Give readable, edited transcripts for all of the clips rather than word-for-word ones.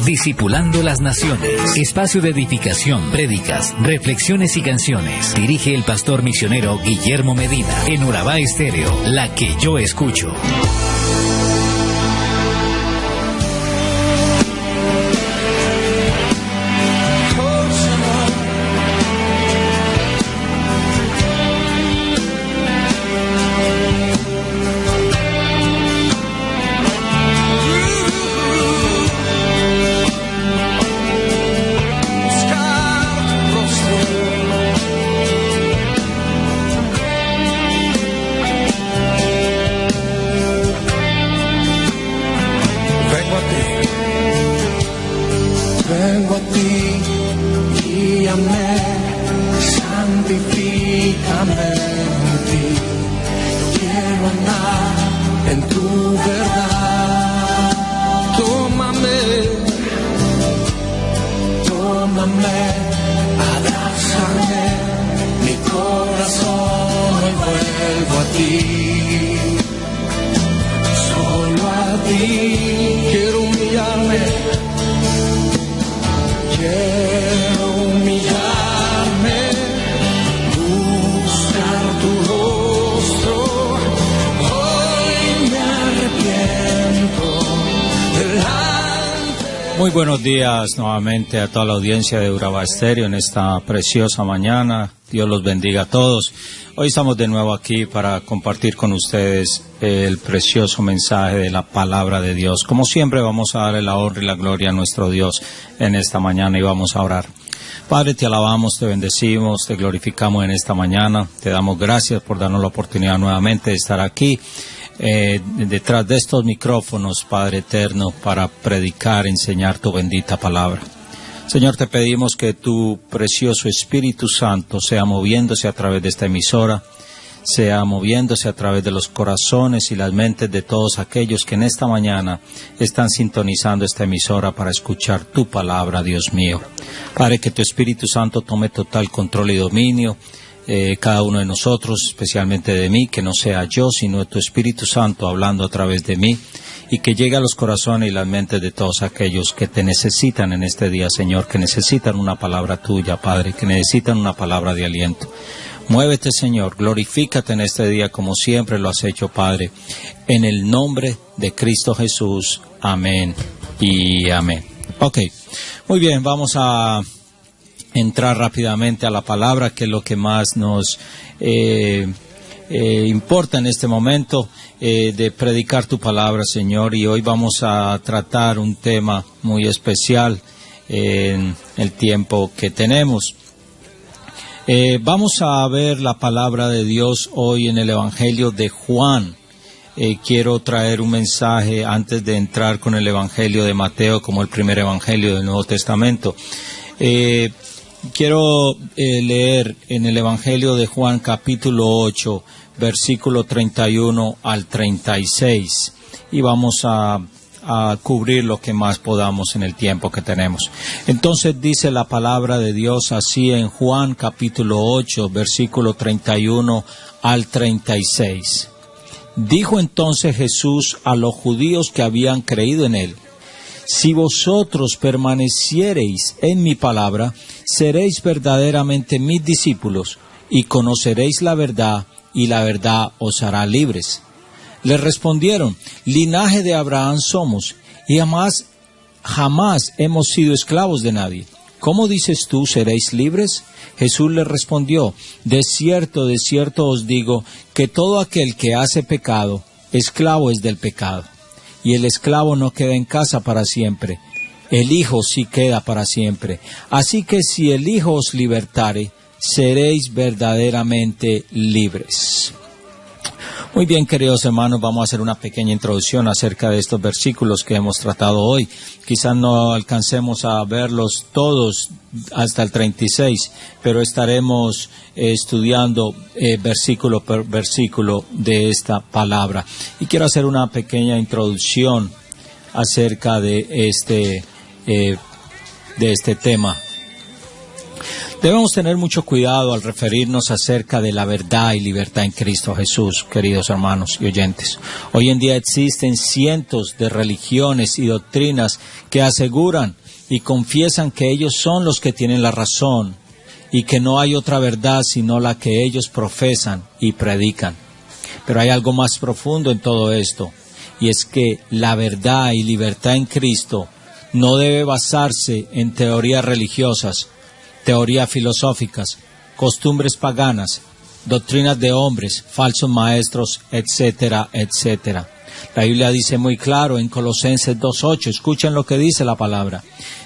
Discipulando las Naciones. Espacio de edificación, prédicas, reflexiones y canciones. Dirige el pastor misionero Guillermo Medina. En Urabá Estéreo, la que yo escucho. Muy buenos días nuevamente a toda la audiencia de Urabá Estéreo en esta preciosa mañana. Dios los bendiga a todos. Hoy estamos de nuevo aquí para compartir con ustedes el precioso mensaje de la palabra de Dios. Como siempre vamos a darle la honra y la gloria a nuestro Dios en esta mañana y vamos a orar. Padre, te alabamos, te bendecimos, te glorificamos en esta mañana. Te damos gracias por darnos la oportunidad nuevamente de estar aquí. Detrás de estos micrófonos, Padre eterno, para predicar, enseñar tu bendita palabra. Señor, te pedimos que tu precioso Espíritu Santo sea moviéndose a través de esta emisora, sea moviéndose a través de los corazones y las mentes de todos aquellos que en esta mañana están sintonizando esta emisora para escuchar tu palabra, Dios mío. Padre, que tu Espíritu Santo tome total control y dominio. Cada uno de nosotros, especialmente de mí, que no sea yo, sino tu Espíritu Santo hablando a través de mí, y que llegue a los corazones y las mentes de todos aquellos que te necesitan en este día, Señor, que necesitan una palabra tuya, Padre, que necesitan una palabra de aliento. Muévete, Señor, glorifícate en este día como siempre lo has hecho, Padre, en el nombre de Cristo Jesús. Amén y amén. Ok, muy bien, vamos a entrar rápidamente a la palabra, que es lo que más nos importa en este momento de predicar tu palabra, Señor, y hoy vamos a tratar un tema muy especial en el tiempo que tenemos. Vamos a ver la palabra de Dios hoy en el Evangelio de Juan. Quiero traer un mensaje antes de entrar con el Evangelio de Mateo como el primer Evangelio del Nuevo Testamento. Quiero leer en el Evangelio de Juan capítulo 8, versículo 31 al 36, y vamos a cubrir lo que más podamos en el tiempo que tenemos. Entonces dice la palabra de Dios así en Juan capítulo 8, versículo 31 al 36. Dijo entonces Jesús a los judíos que habían creído en él: si vosotros permaneciereis en mi palabra, seréis verdaderamente mis discípulos, y conoceréis la verdad, y la verdad os hará libres. Les respondieron: linaje de Abraham somos, y jamás hemos sido esclavos de nadie. ¿Cómo dices tú, seréis libres? Jesús les respondió: de cierto os digo, que todo aquel que hace pecado, esclavo es del pecado. Y el esclavo no queda en casa para siempre, el Hijo sí queda para siempre. Así que si el Hijo os libertare, seréis verdaderamente libres. Muy bien, queridos hermanos, vamos a hacer una pequeña introducción acerca de estos versículos que hemos tratado hoy. Quizás no alcancemos a verlos todos hasta el 36, pero estaremos estudiando versículo por versículo de esta palabra. Y quiero hacer una pequeña introducción acerca de este tema. Debemos tener mucho cuidado al referirnos acerca de la verdad y libertad en Cristo Jesús, queridos hermanos y oyentes. Hoy en día existen cientos de religiones y doctrinas que aseguran y confiesan que ellos son los que tienen la razón y que no hay otra verdad sino la que ellos profesan y predican. Pero hay algo más profundo en todo esto, y es que la verdad y libertad en Cristo no debe basarse en teorías religiosas, teorías filosóficas, costumbres paganas, doctrinas de hombres, falsos maestros, etcétera, etcétera. La Biblia dice muy claro en Colosenses 2:8, escuchen lo que dice la palabra: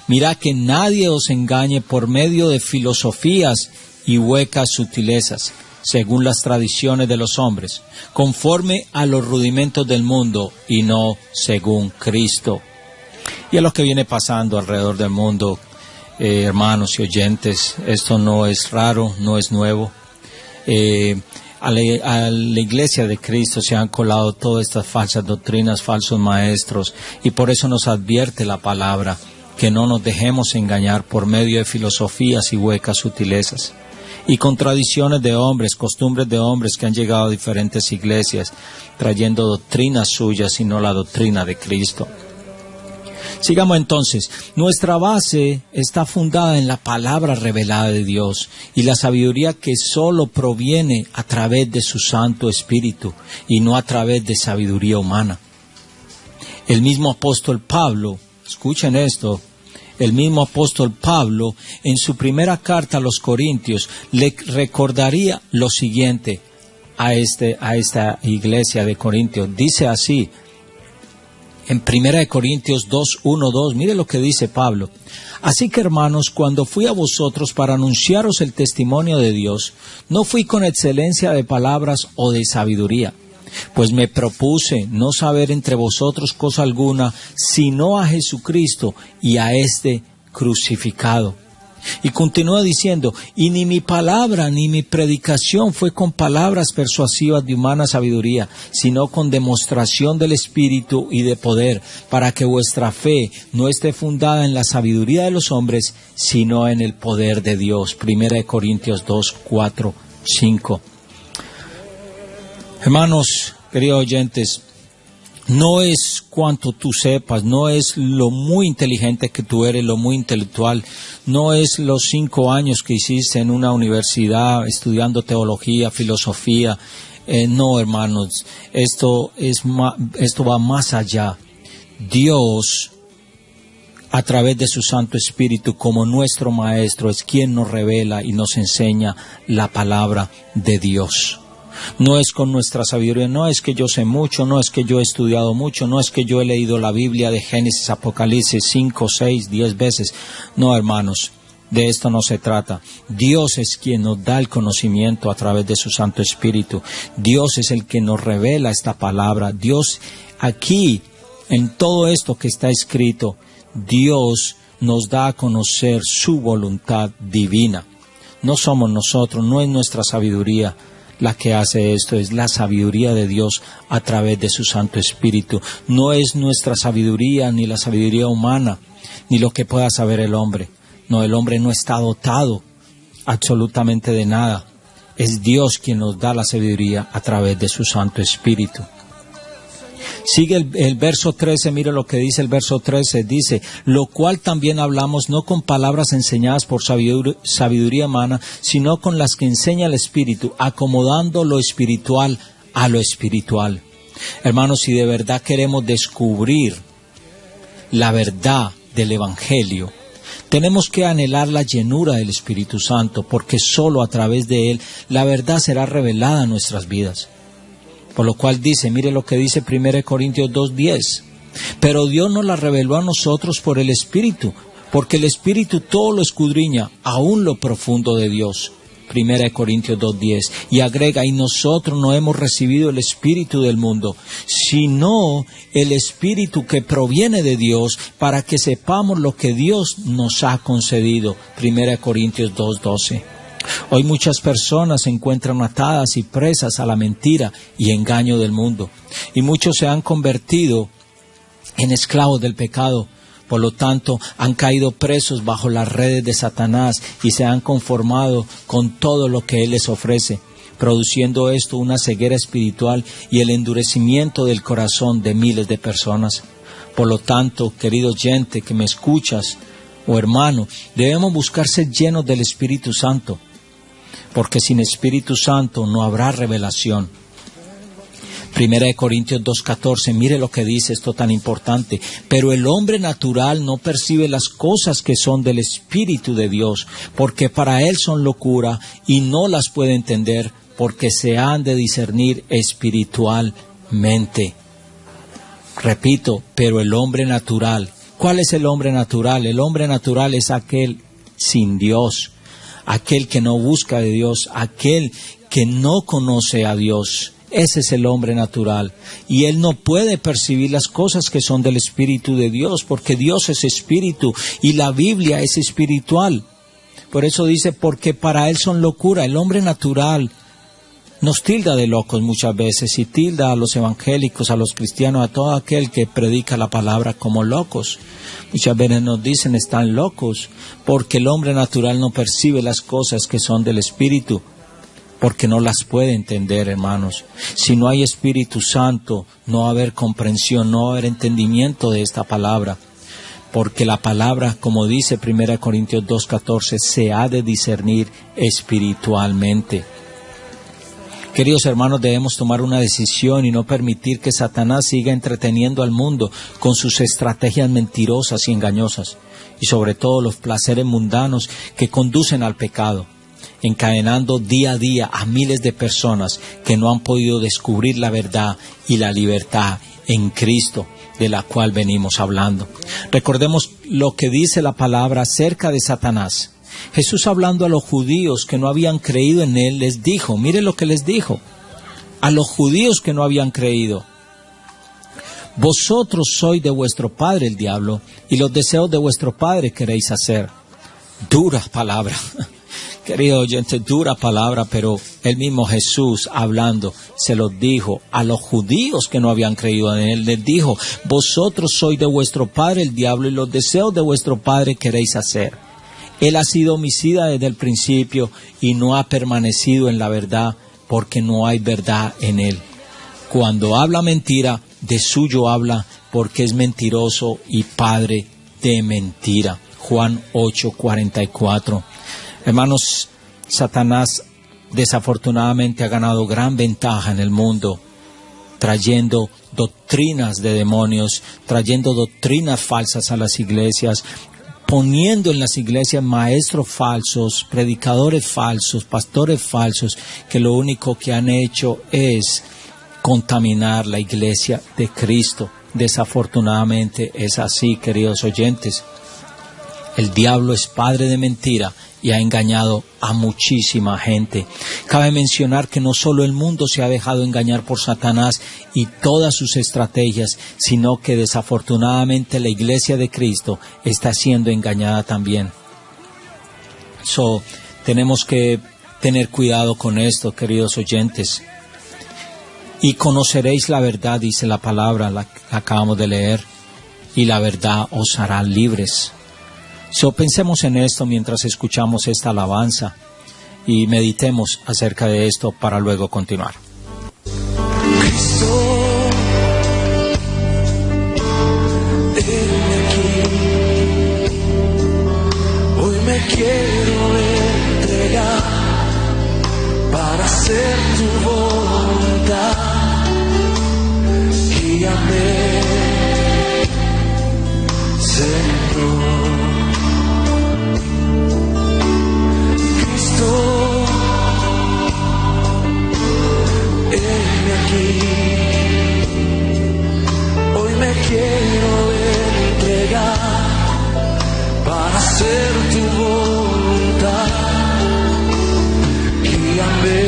mira que nadie os engañe por medio de filosofías y huecas sutilezas, según las tradiciones de los hombres, conforme a los rudimentos del mundo y no según Cristo. Y es lo que viene pasando alrededor del mundo. Hermanos y oyentes, esto no es raro, no es nuevo. A la iglesia de Cristo se han colado todas estas falsas doctrinas, falsos maestros, y por eso nos advierte la palabra que no nos dejemos engañar por medio de filosofías y huecas sutilezas y con tradiciones de hombres, costumbres de hombres que han llegado a diferentes iglesias trayendo doctrinas suyas y no la doctrina de Cristo. Sigamos entonces. Nuestra base está fundada en la palabra revelada de Dios y la sabiduría que solo proviene a través de su Santo Espíritu y no a través de sabiduría humana. El mismo apóstol Pablo, escuchen esto, el mismo apóstol Pablo en su primera carta a los Corintios le recordaría lo siguiente a esta iglesia de Corintios. Dice así, en 1 Corintios 2:1-2, mire lo que dice Pablo. Así que, hermanos, cuando fui a vosotros para anunciaros el testimonio de Dios, no fui con excelencia de palabras o de sabiduría, pues me propuse no saber entre vosotros cosa alguna, sino a Jesucristo y a este crucificado. Y continúa diciendo, y ni mi palabra ni mi predicación fue con palabras persuasivas de humana sabiduría, sino con demostración del Espíritu y de poder, para que vuestra fe no esté fundada en la sabiduría de los hombres, sino en el poder de Dios. 1 Corintios 2:4-5. Hermanos, queridos oyentes, no es cuanto tú sepas, no es lo muy inteligente que tú eres, lo muy intelectual, no es los 5 años que hiciste en una universidad estudiando teología, filosofía. No, hermanos, esto va más allá. Dios, a través de su Santo Espíritu, como nuestro Maestro, es quien nos revela y nos enseña la palabra de Dios. No es con nuestra sabiduría, no es que yo sé mucho, no es que yo he estudiado mucho, no es que yo he leído la Biblia de Génesis, Apocalipsis 5, 6, 10 veces. No, hermanos, de esto no se trata. Dios es quien nos da el conocimiento a través de su Santo Espíritu. Dios es el que nos revela esta palabra. Dios, aquí, en todo esto que está escrito, Dios nos da a conocer su voluntad divina. No somos nosotros, no es nuestra sabiduría la que hace esto, es la sabiduría de Dios a través de su Santo Espíritu. No es nuestra sabiduría, ni la sabiduría humana, ni lo que pueda saber el hombre. No, el hombre no está dotado absolutamente de nada. Es Dios quien nos da la sabiduría a través de su Santo Espíritu. Sigue el verso 13, mire lo que dice el verso 13, dice, lo cual también hablamos no con palabras enseñadas por sabiduría humana, sino con las que enseña el Espíritu, acomodando lo espiritual a lo espiritual. Hermanos, si de verdad queremos descubrir la verdad del Evangelio, tenemos que anhelar la llenura del Espíritu Santo, porque solo a través de Él la verdad será revelada en nuestras vidas. Por lo cual dice, mire lo que dice 1 Corintios 2:10. Pero Dios nos la reveló a nosotros por el Espíritu, porque el Espíritu todo lo escudriña, aún lo profundo de Dios. 1 Corintios 2:10. Y agrega, y nosotros no hemos recibido el Espíritu del mundo, sino el Espíritu que proviene de Dios, para que sepamos lo que Dios nos ha concedido. 1 Corintios 2:12. Hoy muchas personas se encuentran atadas y presas a la mentira y engaño del mundo. Y muchos se han convertido en esclavos del pecado Por lo tanto, han caído presos bajo las redes de Satanás y se han conformado con todo lo que él les ofrece, produciendo esto una ceguera espiritual y el endurecimiento del corazón de miles de personas. Por lo tanto, querido oyente que me escuchas, o hermano, debemos buscar ser llenos del Espíritu Santo, porque sin Espíritu Santo no habrá revelación. 1 Corintios 2:14, mire lo que dice esto tan importante. Pero el hombre natural no percibe las cosas que son del Espíritu de Dios, porque para él son locura y no las puede entender, porque se han de discernir espiritualmente. Repito, pero el hombre natural. ¿Cuál es el hombre natural? El hombre natural es aquel sin Dios, aquel que no busca de Dios, aquel que no conoce a Dios. Ese es el hombre natural. Y él no puede percibir las cosas que son del Espíritu de Dios, porque Dios es Espíritu y la Biblia es espiritual. Por eso dice, porque para él son locura. El hombre natural nos tilda de locos muchas veces y tilda a los evangélicos, a los cristianos, a todo aquel que predica la palabra como locos. Muchas veces nos dicen están locos porque el hombre natural no percibe las cosas que son del Espíritu, porque no las puede entender, hermanos. Si no hay Espíritu Santo, no va a haber comprensión, no va a haber entendimiento de esta palabra. Porque la palabra, como dice 1 Corintios 2:14, se ha de discernir espiritualmente. Queridos hermanos, debemos tomar una decisión y no permitir que Satanás siga entreteniendo al mundo con sus estrategias mentirosas y engañosas, y sobre todo los placeres mundanos que conducen al pecado, encadenando día a día a miles de personas que no han podido descubrir la verdad y la libertad en Cristo, de la cual venimos hablando. Recordemos lo que dice la palabra acerca de Satanás. Jesús, hablando a los judíos que no habían creído en él, les dijo, mire lo que les dijo a los judíos que no habían creído: vosotros sois de vuestro padre el diablo, y los deseos de vuestro padre queréis hacer. Dura palabra, querido oyente, dura palabra, pero el mismo Jesús hablando se los dijo a los judíos que no habían creído en él. Les dijo, vosotros sois de vuestro padre el diablo, y los deseos de vuestro padre queréis hacer. Él ha sido homicida desde el principio y no ha permanecido en la verdad, porque no hay verdad en él. Cuando habla mentira, de suyo habla, porque es mentiroso y padre de mentira. Juan 8:44. Hermanos, Satanás desafortunadamente ha ganado gran ventaja en el mundo, trayendo doctrinas de demonios, trayendo doctrinas falsas a las iglesias, poniendo en las iglesias maestros falsos, predicadores falsos, pastores falsos, que lo único que han hecho es contaminar la iglesia de Cristo. Desafortunadamente es así, queridos oyentes. El diablo es padre de mentira y ha engañado a muchísima gente. Cabe mencionar que no solo el mundo se ha dejado engañar por Satanás y todas sus estrategias, sino que desafortunadamente la iglesia de Cristo está siendo engañada también. Tenemos que tener cuidado con esto, queridos oyentes. Y conoceréis la verdad, dice la palabra, la acabamos de leer, y la verdad os hará libres. Pensemos en esto mientras escuchamos esta alabanza y meditemos acerca de esto para luego continuar. Cristo, heme aquí. Hoy me quiero entregar para hacer tu voluntad. Guíame, Señor. Heme aquí, hoy me quiero entregar para hacer tu voluntad. Guíame,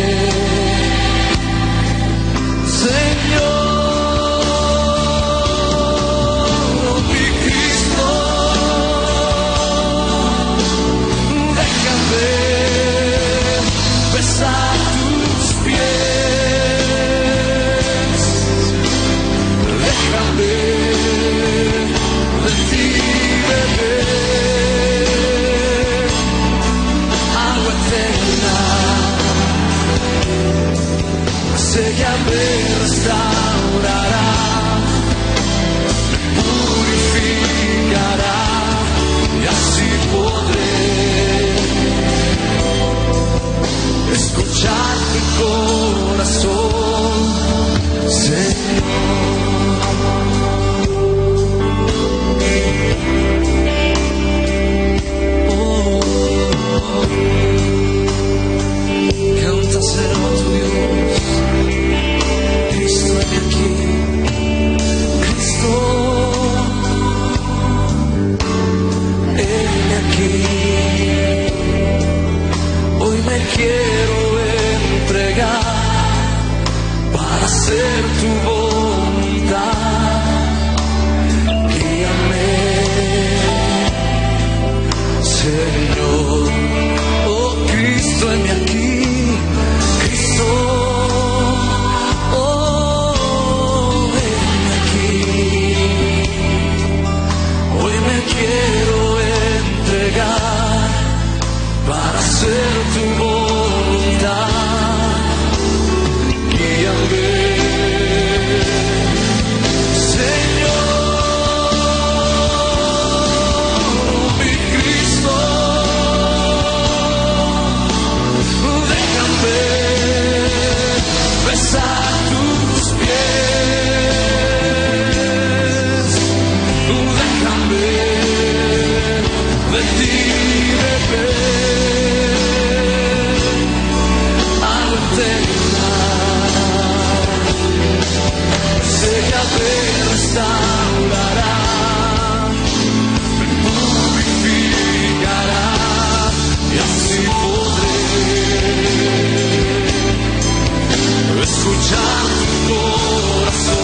sé que me restaurará, purificará, y así podré escuchar tu corazón, Señor. Canta, será tu Dios, Cristo heme aquí, Cristo heme aquí. Hoy me quiero entregar para hacer tu voluntad. Guíame, Señor. Oh Cristo, heme aquí, Cristo. Oh, heme aquí. Hoy me quiero entregar para hacer tu voluntad. Guíame, Señor, mi Cristo. Déjame besar tus pies. Déjame de ti beber agua eterna. Sé que me restaurará, me purificará, y así podré escuchar tu corazón.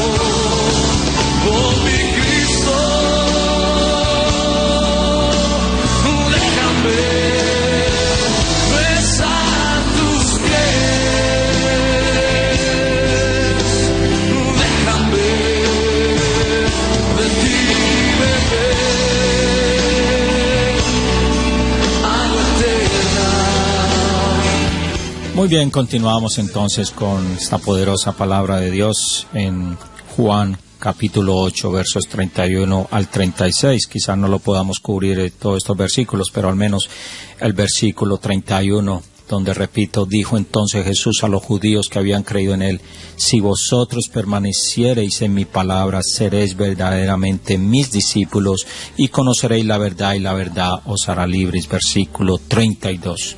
Oh mi Cristo, déjame besar tus pies. Déjame de ti beber agua eterna. Muy bien, continuamos entonces con esta poderosa palabra de Dios en Juan capítulo 8, versos 31 al 36. Quizás no lo podamos cubrir todos estos versículos, pero al menos el versículo 31, donde repito, dijo entonces Jesús a los judíos que habían creído en él: si vosotros permaneciereis en mi palabra, seréis verdaderamente mis discípulos y conoceréis la verdad, y la verdad os hará libres. Versículo 32.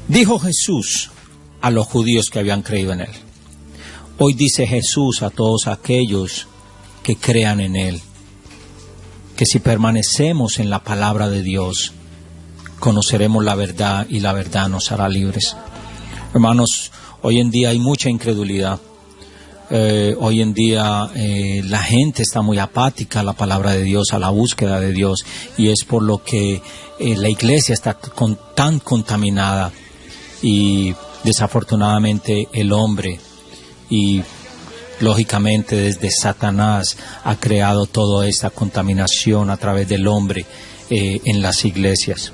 Dijo Jesús a los judíos que habían creído en él. Hoy dice Jesús a todos aquellos que crean en él, que si permanecemos en la palabra de Dios, conoceremos la verdad y la verdad nos hará libres. Hermanos, hoy en día hay mucha incredulidad. Hoy en día la gente está muy apática a la palabra de Dios, a la búsqueda de Dios, y es por lo que la iglesia está tan contaminada, y desafortunadamente el hombre y lógicamente desde Satanás ha creado toda esta contaminación a través del hombre en las iglesias.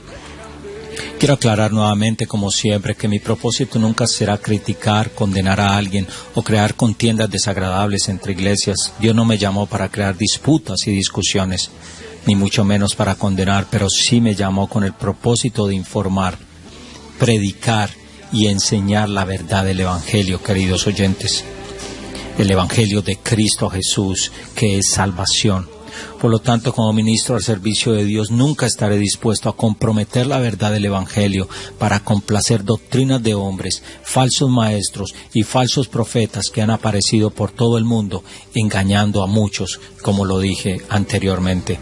Quiero aclarar nuevamente, como siempre, que mi propósito nunca será criticar, condenar a alguien o crear contiendas desagradables entre iglesias. Dios no me llamó para crear disputas y discusiones, ni mucho menos para condenar, pero sí me llamó con el propósito de informar, predicar y enseñar la verdad del Evangelio, queridos oyentes. El Evangelio de Cristo Jesús, que es salvación. Por lo tanto, como ministro al servicio de Dios, nunca estaré dispuesto a comprometer la verdad del Evangelio para complacer doctrinas de hombres, falsos maestros y falsos profetas que han aparecido por todo el mundo, engañando a muchos, como lo dije anteriormente.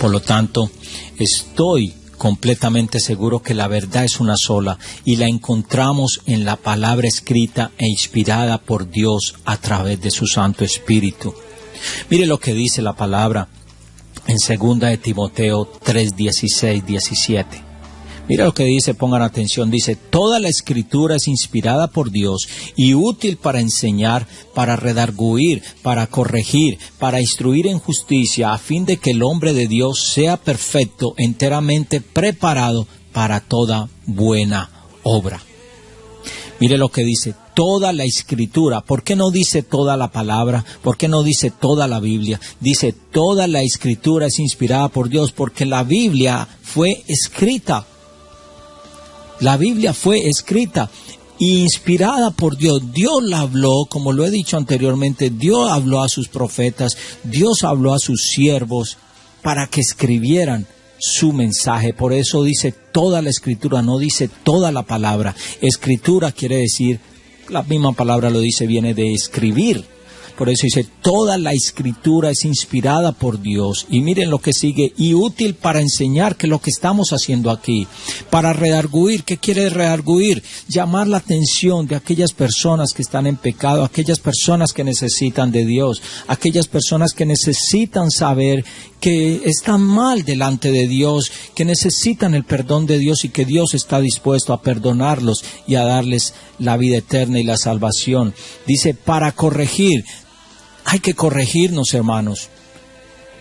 Por lo tanto, estoy completamente seguro que la verdad es una sola y la encontramos en la palabra escrita e inspirada por Dios a través de su Santo Espíritu. Mire lo que dice la palabra en 2 de Timoteo 3:16-17. Mira lo que dice, pongan atención, dice: toda la escritura es inspirada por Dios y útil para enseñar, para redarguir, para corregir, para instruir en justicia, a fin de que el hombre de Dios sea perfecto, enteramente preparado para toda buena obra. Mire lo que dice, toda la Escritura. ¿Por qué no dice toda la palabra? ¿Por qué no dice toda la Biblia? Dice, toda la Escritura es inspirada por Dios, porque la Biblia fue escrita. La Biblia fue escrita, inspirada por Dios. Dios la habló, como lo he dicho anteriormente, Dios habló a sus profetas, Dios habló a sus siervos para que escribieran su mensaje. Por eso dice toda la Escritura, no dice toda la palabra. Escritura quiere decir, la misma palabra lo dice, viene de escribir. Por eso dice, toda la Escritura es inspirada por Dios. Y miren lo que sigue, y útil para enseñar, que es lo que estamos haciendo aquí. Para redarguir, ¿qué quiere redarguir? Llamar la atención de aquellas personas que están en pecado, aquellas personas que necesitan de Dios, aquellas personas que necesitan saber que están mal delante de Dios, que necesitan el perdón de Dios y que Dios está dispuesto a perdonarlos y a darles la vida eterna y la salvación. Dice, para corregir. Hay que corregirnos, hermanos.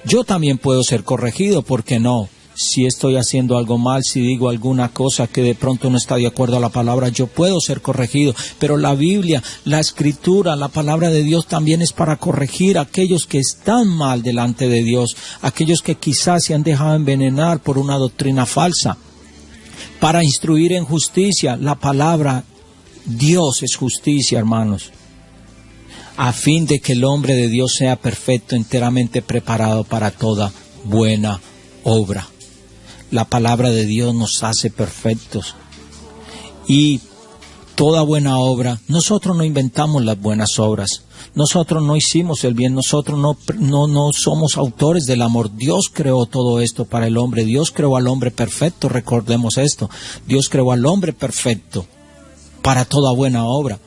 Yo también puedo ser corregido, ¿por qué no? Si estoy haciendo algo mal, si digo alguna cosa que de pronto no está de acuerdo a la palabra, yo puedo ser corregido. Pero la Biblia, la Escritura, la palabra de Dios también es para corregir a aquellos que están mal delante de Dios, aquellos que quizás se han dejado envenenar por una doctrina falsa. Para instruir en justicia, la palabra Dios es justicia, hermanos. A fin de que el hombre de Dios sea perfecto, enteramente preparado para toda buena obra. La palabra de Dios nos hace perfectos. Y toda buena obra, nosotros no inventamos las buenas obras. Nosotros no hicimos el bien, nosotros no somos autores del amor. Dios creó todo esto para el hombre. Dios creó al hombre perfecto, recordemos esto. Dios creó al hombre perfecto para toda buena obra.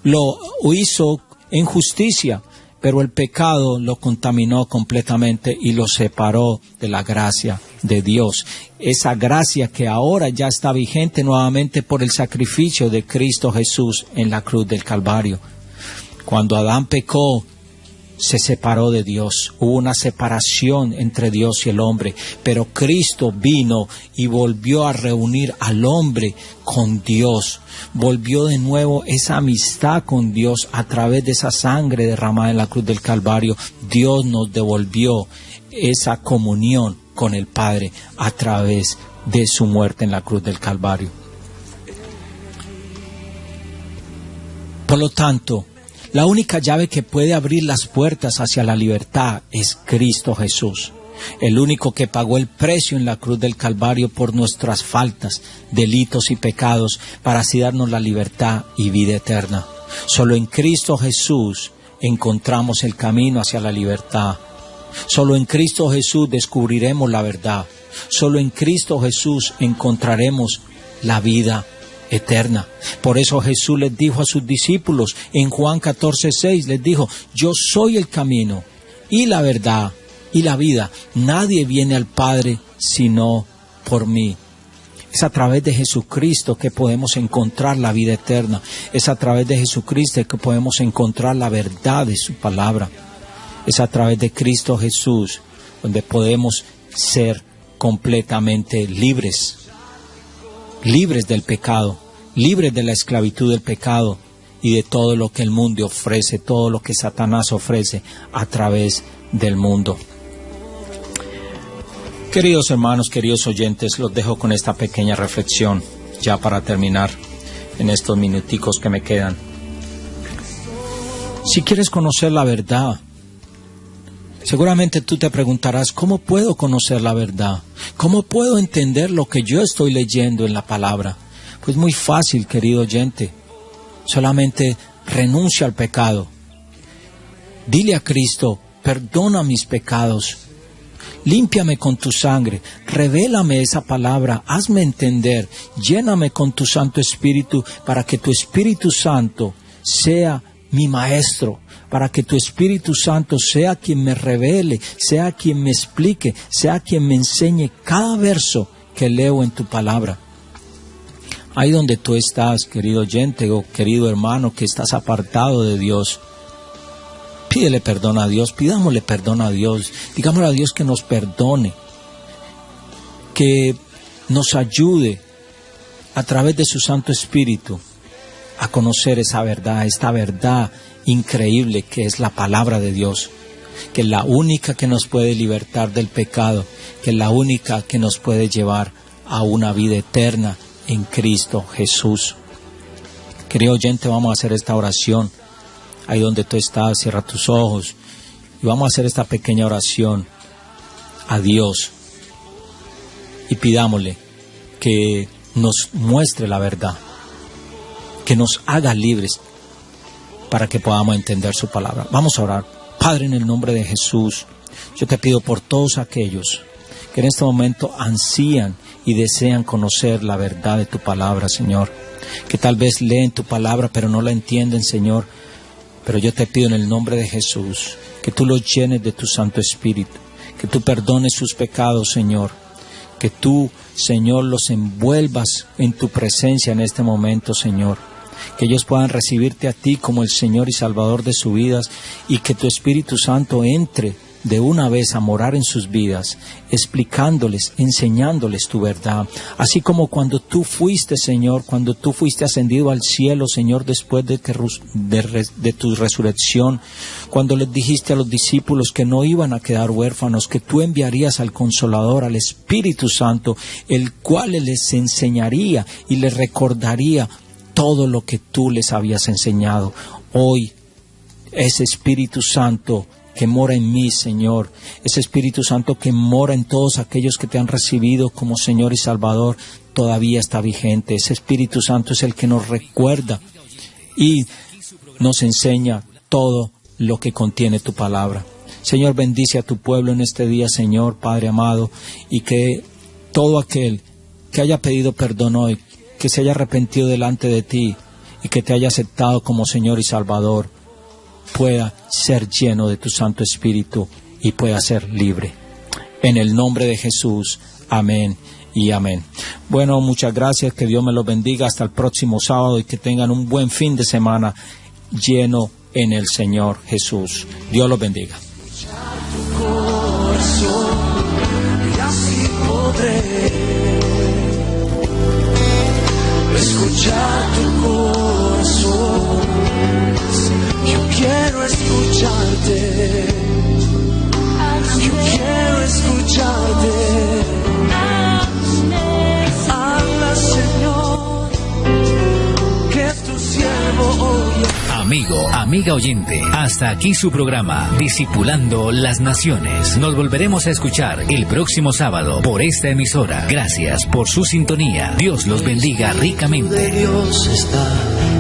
Lo hizo en justicia, pero el pecado lo contaminó completamente y lo separó de la gracia de Dios. Esa gracia que ahora ya está vigente nuevamente por el sacrificio de Cristo Jesús en la cruz del Calvario. Cuando Adán pecó, se separó de Dios. Hubo una separación entre Dios y el hombre, pero Cristo vino y volvió a reunir al hombre con Dios. Volvió de nuevo esa amistad con Dios a través de esa sangre derramada en la cruz del Calvario. Dios nos devolvió esa comunión con el Padre a través de su muerte en la cruz del Calvario. Por lo tanto, la única llave que puede abrir las puertas hacia la libertad es Cristo Jesús, el único que pagó el precio en la cruz del Calvario por nuestras faltas, delitos y pecados, para así darnos la libertad y vida eterna. Solo en Cristo Jesús encontramos el camino hacia la libertad. Solo en Cristo Jesús descubriremos la verdad. Solo en Cristo Jesús encontraremos la vida eterna. Por eso Jesús les dijo a sus discípulos en Juan 14:6, les dijo, yo soy el camino y la verdad y la vida. Nadie viene al Padre sino por mí. Es a través de Jesucristo que podemos encontrar la vida eterna. Es a través de Jesucristo que podemos encontrar la verdad de su palabra. Es a través de Cristo Jesús donde podemos ser completamente libres. Libres del pecado, libres de la esclavitud del pecado y de todo lo que el mundo ofrece, todo lo que Satanás ofrece a través del mundo. Queridos hermanos, queridos oyentes, los dejo con esta pequeña reflexión, ya para terminar en estos minuticos que me quedan. Si quieres conocer la verdad, seguramente tú te preguntarás, ¿cómo puedo conocer la verdad? ¿Cómo puedo entender lo que yo estoy leyendo en la palabra? Pues muy fácil, querido oyente. Solamente renuncia al pecado. Dile a Cristo, perdona mis pecados. Límpiame con tu sangre. Revélame esa palabra. Hazme entender. Lléname con tu Santo Espíritu para que tu Espíritu Santo sea mi maestro. Para que tu Espíritu Santo sea quien me revele, sea quien me explique, sea quien me enseñe cada verso que leo en tu palabra. Ahí donde tú estás, querido oyente o querido hermano, que estás apartado de Dios, pídele perdón a Dios, pidámosle perdón a Dios, digámosle a Dios que nos perdone, que nos ayude a través de su Santo Espíritu a conocer esa verdad, esta verdad increíble que es la palabra de Dios, que es la única que nos puede libertar del pecado, que es la única que nos puede llevar a una vida eterna en Cristo Jesús. Querido oyente, vamos a hacer esta oración. Ahí donde tú estás, cierra tus ojos y vamos a hacer esta pequeña oración a Dios y pidámosle que nos muestre la verdad, que nos haga libres para que podamos entender su palabra. Vamos a orar. Padre, en el nombre de Jesús, yo te pido por todos aquellos que en este momento ansían y desean conocer la verdad de tu palabra, Señor, que tal vez leen tu palabra pero no la entienden, Señor, pero yo te pido en el nombre de Jesús que tú los llenes de tu Santo Espíritu, que tú perdones sus pecados, Señor, que tú, Señor, los envuelvas en tu presencia en este momento, Señor, que ellos puedan recibirte a ti como el Señor y Salvador de sus vidas y que tu Espíritu Santo entre de una vez a morar en sus vidas, explicándoles, enseñándoles tu verdad. Así como cuando tú fuiste, Señor, cuando tú fuiste ascendido al cielo, Señor, después de tu resurrección, cuando les dijiste a los discípulos que no iban a quedar huérfanos, que tú enviarías al Consolador, al Espíritu Santo, el cual les enseñaría y les recordaría todo lo que tú les habías enseñado. Hoy, ese Espíritu Santo que mora en mí, Señor, ese Espíritu Santo que mora en todos aquellos que te han recibido como Señor y Salvador, todavía está vigente. Ese Espíritu Santo es el que nos recuerda y nos enseña todo lo que contiene tu palabra. Señor, bendice a tu pueblo en este día, Señor, Padre amado, y que todo aquel que haya pedido perdón hoy, que se haya arrepentido delante de ti y que te haya aceptado como Señor y Salvador, pueda ser lleno de tu Santo Espíritu y pueda ser libre. En el nombre de Jesús, amén y amén. Bueno, muchas gracias, que Dios me los bendiga hasta el próximo sábado y que tengan un buen fin de semana lleno en el Señor Jesús. Dios los bendiga. Y así podré escuchar tu corazón. Yo quiero escucharte. Yo quiero escucharte. Habla, Señor, que tu siervo oye. Amigo, amiga oyente, hasta aquí su programa Discipulando las Naciones. Nos volveremos a escuchar el próximo sábado por esta emisora. Gracias por su sintonía. Dios los bendiga ricamente. Dios está